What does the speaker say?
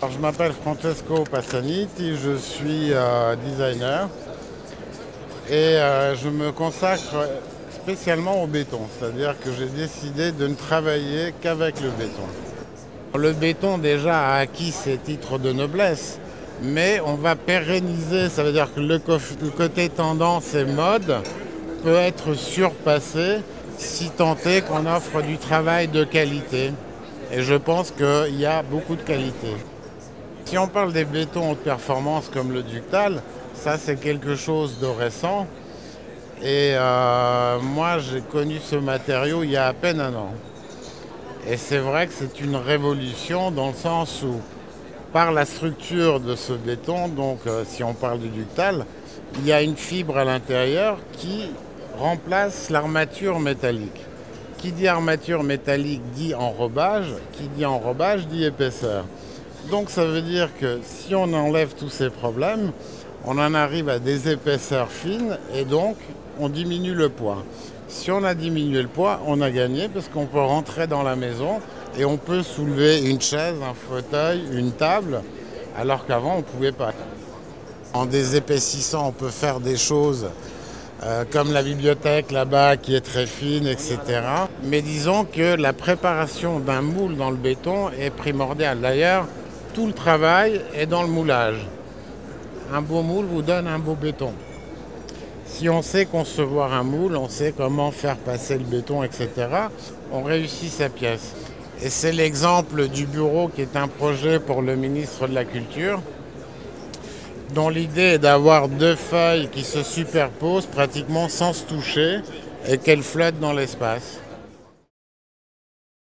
Alors, je m'appelle Francesco Passaniti, je suis designer et je me consacre spécialement au béton, c'est-à-dire que j'ai décidé de ne travailler qu'avec le béton. Le béton déjà a acquis ses titres de noblesse, mais on va pérenniser, ça veut dire que le côté tendance et mode peut être surpassé si tant est qu'on offre du travail de qualité. Et je pense qu'il y a beaucoup de qualité. Si on parle des bétons haute performance comme le ductal, ça c'est quelque chose de récent. Et moi j'ai connu ce matériau il y a à peine un an. Et c'est vrai que c'est une révolution dans le sens où, par la structure de ce béton, donc si on parle du ductal, il y a une fibre à l'intérieur qui remplace l'armature métallique. Qui dit armature métallique dit enrobage, qui dit enrobage dit épaisseur. Donc ça veut dire que si on enlève tous ces problèmes, on en arrive à des épaisseurs fines et donc on diminue le poids. Si on a diminué le poids, on a gagné parce qu'on peut rentrer dans la maison et on peut soulever une chaise, un fauteuil, une table, alors qu'avant on ne pouvait pas. En désépaississant, on peut faire des choses comme la bibliothèque là-bas qui est très fine, etc. Mais disons que la préparation d'un moule dans le béton est primordiale. D'ailleurs, tout le travail est dans le moulage. Un beau moule vous donne un beau béton. Si on sait concevoir un moule, on sait comment faire passer le béton, etc., on réussit sa pièce. Et c'est l'exemple du bureau qui est un projet pour le ministre de la Culture, dont l'idée est d'avoir deux feuilles qui se superposent pratiquement sans se toucher et qu'elles flottent dans l'espace.